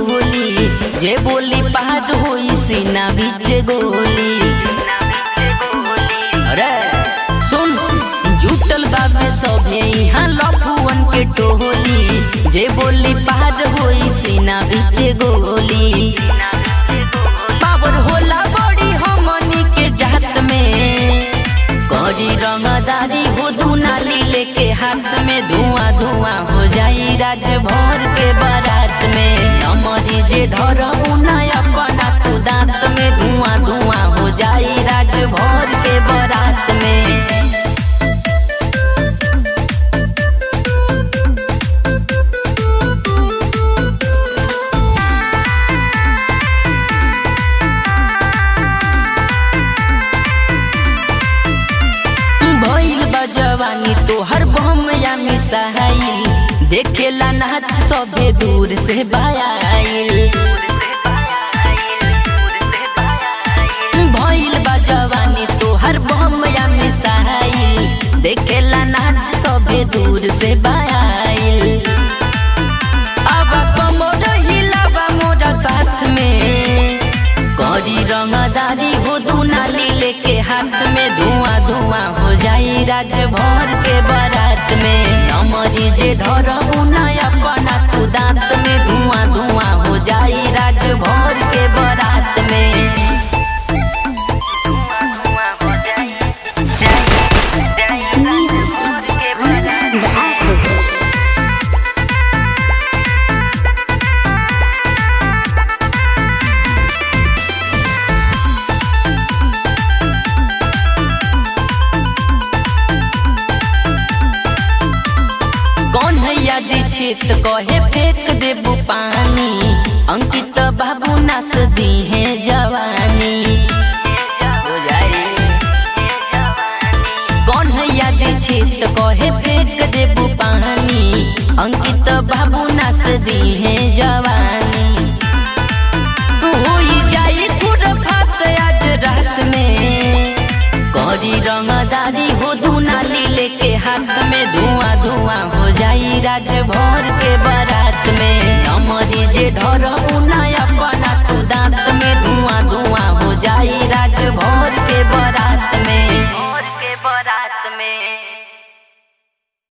टोली, जे बोली पार होई सीना बीच गोली। अरे सुन जुटल बाबे सभे यहाँ लफुअन के टोली, जे बोली पार होई सीना बीच गोली। पावर होला बड़ी हमनी के जात में, करी रंगदारी हो धुनाली लेके हाथ में, धुआं धुआं हो जाई राज भर के बारात में। अमरी जे धरऊ नया बना तू दांत में, धुआं धुआं हो जाई राज भर के बारात में। जवानी तोहर बम या मिसाइल, देखेला नाच सभे दूर से बायाइल। भइल बा जवानी तोहर बम या मिसाइल, देखेला नाच सभे दूर से बायाइल। अब कमर हिलावा मोरा साथ में, करी रंगदारी हो धुनाली लेके हाथ में, धुआं धुआं हो जाई राज भर के बारात में। अमरी जे धरऊ नया बना तू दांत में, धुआं धुआं हो जाई राज भर के बारात में। दीक्षित कहे फेंक देबू पानी, अंकित बाबू नास दी है जवानी। कौन है दीक्षित कहे फेंक देबू पानी, अंकित बाबू नास दी है जवानी। होई जाई खुरफात आज रात में, करी रंगदारी हो धुनाली लेके हाथ में, धुआं धुआं हो जाई राज भर के बारात में। अमरी जे धरऊ नया बना तू दांत में, धुआं धुआं हो जाई राज भर के बारात।